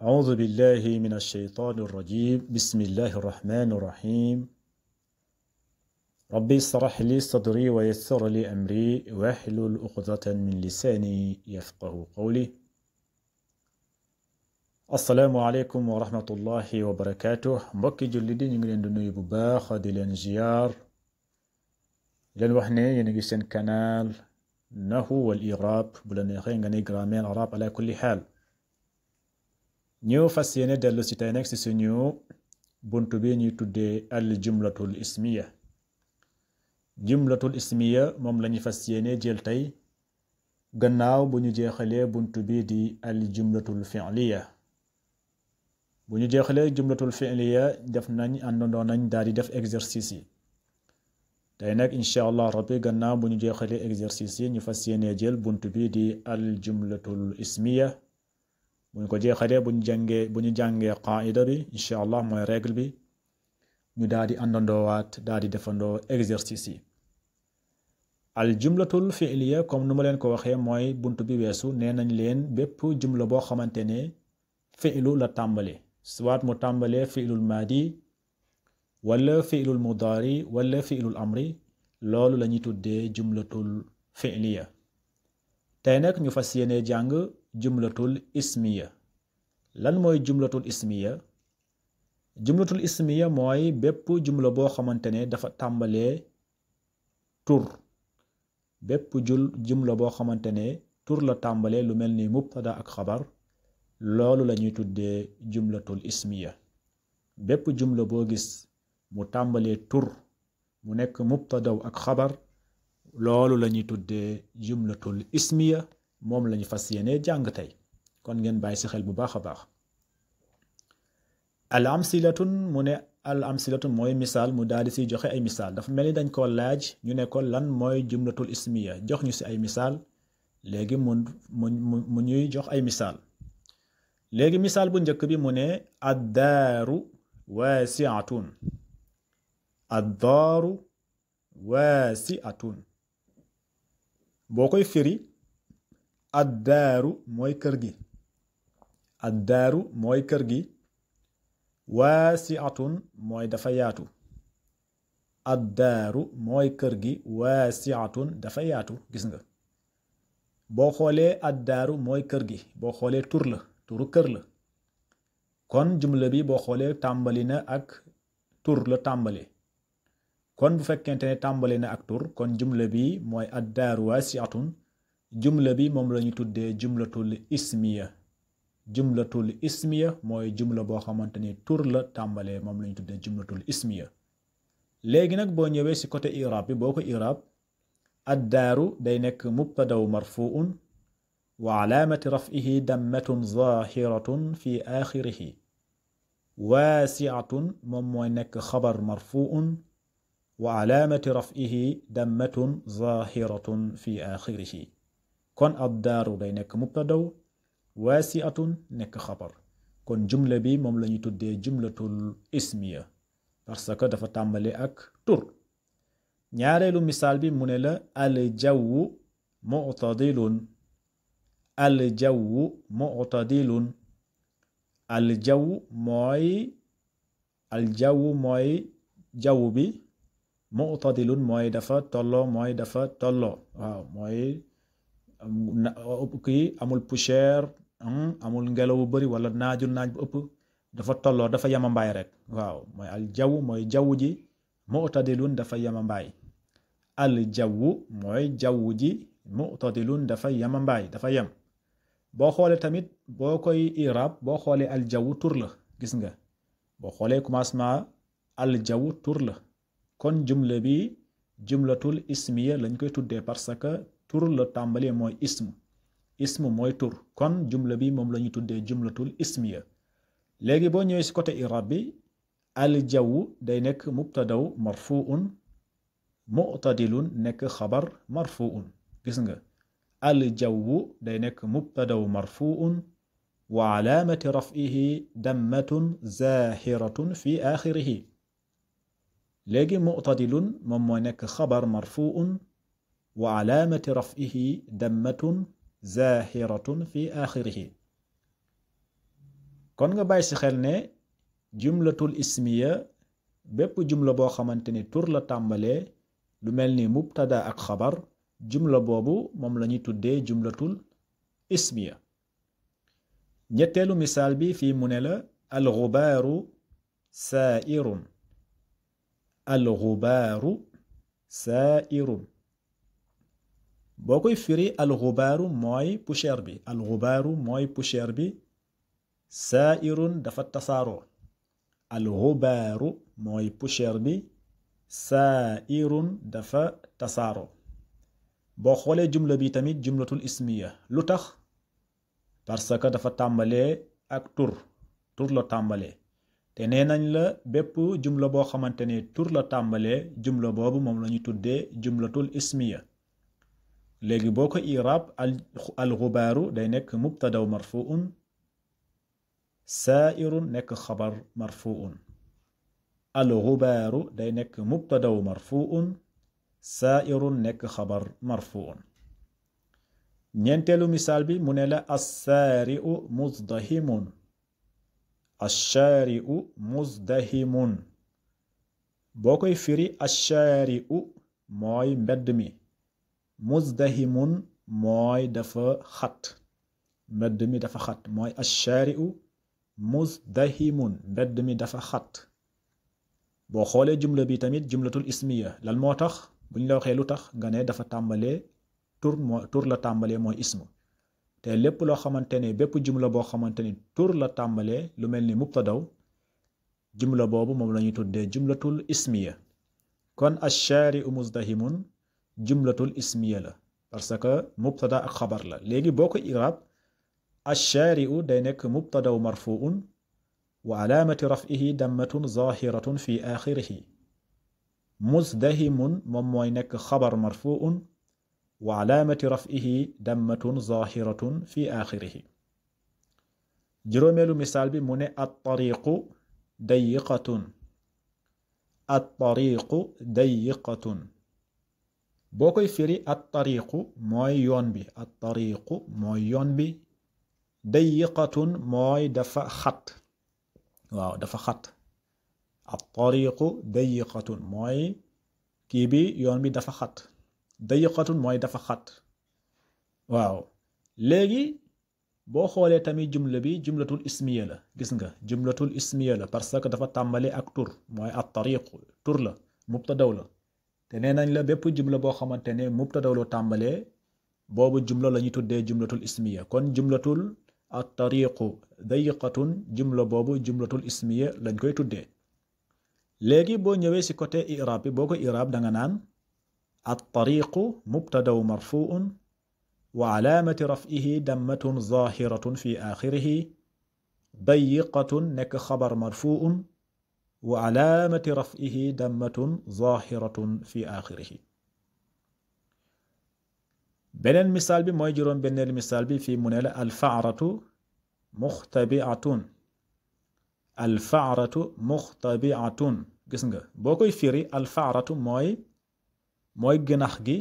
أعوذ بالله من الشيطان الرجيم بسم الله الرحمن الرحيم ربي اشرح لي صدري ويسر لي أمري واحلل عقدة من لساني يفقه قولي السلام عليكم ورحمة الله وبركاته mbokki julli di ñu ngi leen di nuyu bu baax di leen ziyaar leen wax ne yéen a ngi seen canal Nahwu wal I'rab bu la neexee nga ne grammaire arabe ala kulli xaal ñëw fas yéene dellu si tey nag si suñu buntu bi ñuy tuddee al jumlatul ismiya jumlatul ismiya moom lañu fas yéene jël tey gannaaw bu ñu jeexalee buntu bi di al jumlatul fi'liya bu ñu jeexalee jumlatul fi'liya def nañ àndandoo nañ daal di def exercice yi tey nag incha allah rabbi gannaaw bu ñu jeexalee exercice yi ñu fas yéene jël buntu bi di al jumlatul ismiya bu ñu ko jeexalee bu ñu jàngee qaida bi incha allah mooy règle bi ñu daal di àndandoowaat daal di defandoo exercice yi al jumlatul fi'liya comme nu ma leen ko waxee mooy buntu bi weesu nee nañ leen bépp jumla boo xamante ne fi'lu la tàmbale soit mu tàmbalee fi'lul maadi wala fi'lul mudaari wala fi'lul amri loolu la ñuy tuddee jumlatul fi'liya tey nag ñu fas yéene jàng jumlatul ismiya lan mooy jumlatul ismiya jumlatul ismiya mooy bépp jumla boo xamante ne dafa tàmbalee tur bépp jumla boo xamante ne tur la tàmbalee lu mel ni mubtada ak xabar loolu la ñuy tuddee jumlatul ismiya bépp jumla boo gis mu tàmbalee tur mu nekk mubtadaw ak xabar loolu la ñuy tuddee jumlatul ismiya moom lañu fas yéene jàng tey kon ngeen bàyyi si xel bu baax a baax al amsilatun mu ne al amsilatun mooy misaal mu daal di siy joxe ay misaal dafa mel ni dañ ko laaj ñu ne ko lan mooy jumlatul ismiya jox ñu si ay misaal léegi mu ñuy jox ay misaal léegi misaal bu njëkk bi mu ne addaaru waasiatun addaaru waasiatun boo koy firi addaaru mooy kër gi addaaru mooy kër gi waasiatun mooy dafa yaatu addaaru mooy kër gi waasiatun dafa yaatu gis nga boo xoolee addaaru mooy kër gi boo xoolee tur la turu kër la kon jumla bi boo xoolee tàmbali na ak tur la tàmbale kon bu fekkente ne tàmbali na ak tur kon jumla bi mooy addaaru waasiatun jumla bi moom lañu tuddee jumlatul ismiya jumlatul ismiya mooy jumla boo xamante ni tur la tàmbalee moom lañu tuddee jumlatul ismiya léegi nag boo ñëwee ci côté i'rab bi boo ko i'rab addaaru day nekk mubtadaw marfuun wa alaamati raf'ihi dammatun zahiratun fi aaxirihi waasiatun moom mooy nekk xabar marfuun wa alaamati raf'ihi dammatun zahiratun fi aaxirihi kon addaaru day nekk mubtadaw waasiatun nekk xabar kon jumla bi moom la ñuy tuddee jumlatul ismiya parce que dafa tàmbale ak tur ñaareelu misaal bi mu ne la al jawwu mu'tadilun al jawwu mu'tadilun al jawwu mooy jaww bi mu'tadilun mooy dafa tolloo waaw mooy kii amul poussière amul ngelaw bu bari wala naaj bu ëpp dafa tolloo dafa yamambaay rek waaw mooy al jaww mooy jaww ji mu'tadilun dafa yamambaay al jaww mooy jaww ji mu'tadilun dafa yamambaay dafa yem boo xoolee tamit boo koy i'rab boo xoolee al jaww tur la gis nga boo xoolee commencement al jaww tur la kon jumla bi jumlatul ismiya lañ koy tuddee parce que tur la tàmbalee mooy ism mooy tur kon jumla bi moom la ñuy tuddee jumlatul ismiya léegi boo ñëwee ci côté i'rab bi al jaww day nekk mubtadaw marfuun mu'tadilun nekk xabar marfuun gis nga al jaww day nekk mubtadaw marfuun wa alaamati raf'ihi dammatun zahiratun fi aaxirihi léegi mu'tadilun moom mooy nekk xabar marfuun wa alaamati raf'ihi dammatun zahiratun fi aaxirihi kon nga bàyyi si xel ne jumlatul ismiya bépp jumla boo xamante ni tur la tàmbalee lu mel ni mubtada ak xabar jumla boobu moom la ñuy tuddee jumlatul ismiya. ñetteelu misaal bi fii mu ne la alxubaaru saairun. alxubaaru saairun boo koy firi alxubaaru mooy poussière bi. alxubaaru mooy poussière bi. saairun dafa tasaaroo. alxubaaru mooy poussière bi. saairun dafa tasaaroo. boo xoolee jumla bi tamit jumlatul ismiya lu tax parce que dafa tàmbalee ak tur la tàmbalee te nee nañ la bépp jumla boo xamante ne tur la tàmbalee jumla boobu moom la ñu tuddee jumlatul ismiya. léegi boo ko iraab alxubaaru day nekk mubtadaw marfuun saairun nekk xabar marfuun. alxubaaru day nekk mubtadaw marfuun saairun nekk xabar marfuun. ñeenteelu misaal bi mu ne la assaari'u muzdahimun. assaari'u muzdahimun boo koy firi assaari'u mooy mbedd mi. muzdahimun mooy dafa xat. mbedd mi dafa xat mooy assaari'u muzdahimun mbedd mi dafa xat. boo xoolee jumla bi tamit jumlatul ismiya lan moo tax buñ la waxee lu tax nga ne dafa tàmbalee tur la tàmbalee mooy ismu te lépp loo xamante ne bépp jumla boo xamante ni tur la tàmbalee lu mel ni mubtadaw jumla boobu moom la ñuy tuddee jumlatul ismiya. kon ashaari'u muzdahimun jumlatul ismiya la parce que mubtada ak xabar la. léegi boo ko iraab ashaari'u day nekk mubtadaw marfuun wa alaamati raf'ihi dammatun zahiratun fi axirihi. muzdahimun moom mooy nekk xabar marfuun wa alaamati raf'ihi dammatun zahiratun fi axirihi. juróomeelu misaal bi mu ne at-tariqu dayiqatun. at-tariqu dayiqatun boo koy firi at-tariqu mooy yoon bi. at-tariqu mooy yoon bi. dayiqatun mooy dafa xat. waaw dafa xat. at-tariqu dayiqatun mooy kii bi yoon bi dafa xat. dayiqatun mooy dafa xat. waaw léegi boo xoolee tamit jumla bi jumlatul ismiya la. gis nga jumlatul ismiya la parce que dafa tàmbale ak tur mooy at-tariqu tur la mubtadaw la te nee nañ la bépp jumla boo xamante ne mubtadaw la tàmbalee boobu jumla la ñuy tuddee jumlatul ismiya. kon jumlatul at-tariqu dayiqatun jumla boobu jumlatul ismiya lañ koy tuddee. léegi boo ñëwee ci côté i'raab bi boo ko i'raab da nga naan at-tariqu mubtadaw marfuun wa alaamati raf'ihi dammatun zahiratun fi axirihi. dayiqatun nekk xabar marfuun wa alaamati raf'ihi dammatun zahiratun fi axirihi. beneen misaal bi mooy juróom benneelu misaal bi fii mu ne la alfaaratu muxtabi'atun. alfaaratu muxtabi'atun gis nga boo koy firi alfaaratu mooy gënax gi.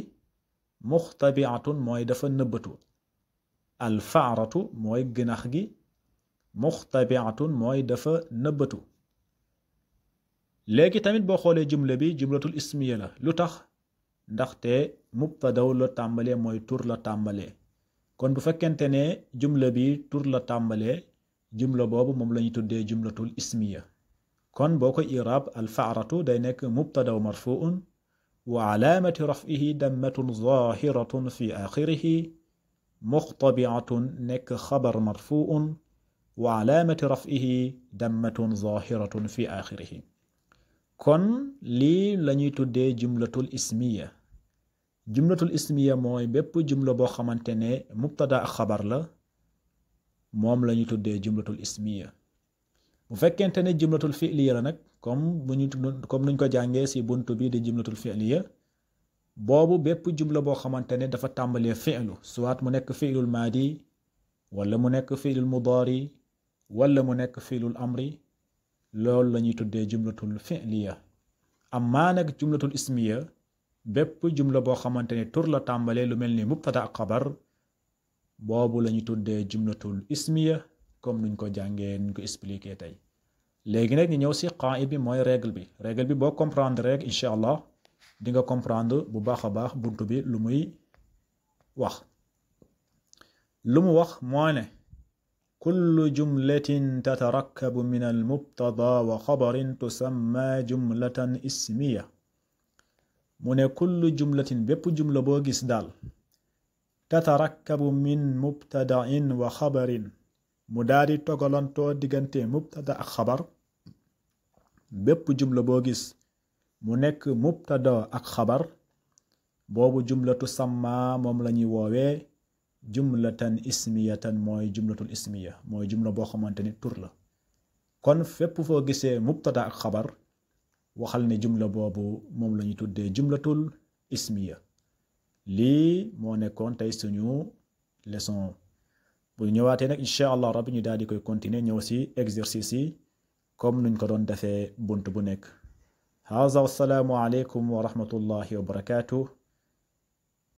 muxtabi'atun mooy dafa nëbbatu. alfaaratu mooy gënax gi. muxtabi'atun mooy dafa nëbbatu. léegi tamit boo xoolee jumla bi jumlatul ismiya la lu tax ndaxte mubtadaw la tàmbalee mooy tur la tàmbalee. kon bu fekkente ne jumla bi tur la tàmbalee jumla boobu moom la ñuy tuddee jumlatul ismiya. kon boo ko iraab alfaaratu day nekk mubtadaw marfuun wa alaamati raf'ihi dammatun zahiratun fi axirihi. muxtabi'atun nekk xabar marfuun wa alaamati raf'ihi dammatun zahiratun fi axirihi. kon lii lañuy tuddee jumlatul ismiya. jumlatul ismiya mooy bépp jumla boo xamante ne mubtada ak xabar la moom lañuy tuddee jumlatul ismiya. bu fekkente ne jumlatul fi'liya la nag comme nuñ ko jàngee ci buntu bi di jumlatul fi'liya boobu bépp jumla boo xamante ne dafa tàmbalee fi'lu soit mu nekk fi'lul maadi wala mu nekk fi'lul mudaari wala mu nekk fi'lul amri loolu lañuy tuddee jumlatul fi'liya. amma nag jumlatul ismiya bépp jumla boo xamante ne tur la tàmbalee lu mel ni mubtada ak xabar boobu lañuy tuddee jumlatul ismiya comme nuñ ko jàngee nuñ ko expliquer tey léegi nag ñu ñëw si qaid bi mooy règle bi boo comprendre rek incha allah di nga comprendre bu baax a baax buntu bi lu muy wax lu mu wax moo ne kullu jumlatin tatarakkabu min al mubtada wa xabarin tusamma jumlatan ismiya mu ne kullu jumlatin bépp jumla boo gis daal tatarakkabu min mubtadain wa xabarin mu daal di togalantoo diggante mubtada ak xabar bépp jumla boo gis mu nekk mubtada ak xabar boobu jumlatu samma moom la ñuy woowee jumlatan ismiyatan mooy jumlatul ismiya mooy jumla boo xamante ni tur la kon fépp foo gisee mubtada ak xabar waxal ne jumla boobu moom la ñuy tuddee jumlatul ismiya lii moo nekkoon tey suñu leçon bu ñëwaatee nag incha allah rabbi ñu daal di koy continuer ñëw si exercice yi comme nuñ ko doon defee bunt bu nekk haza wassalaamu aleykum wa rahmatullahi wa barakatuh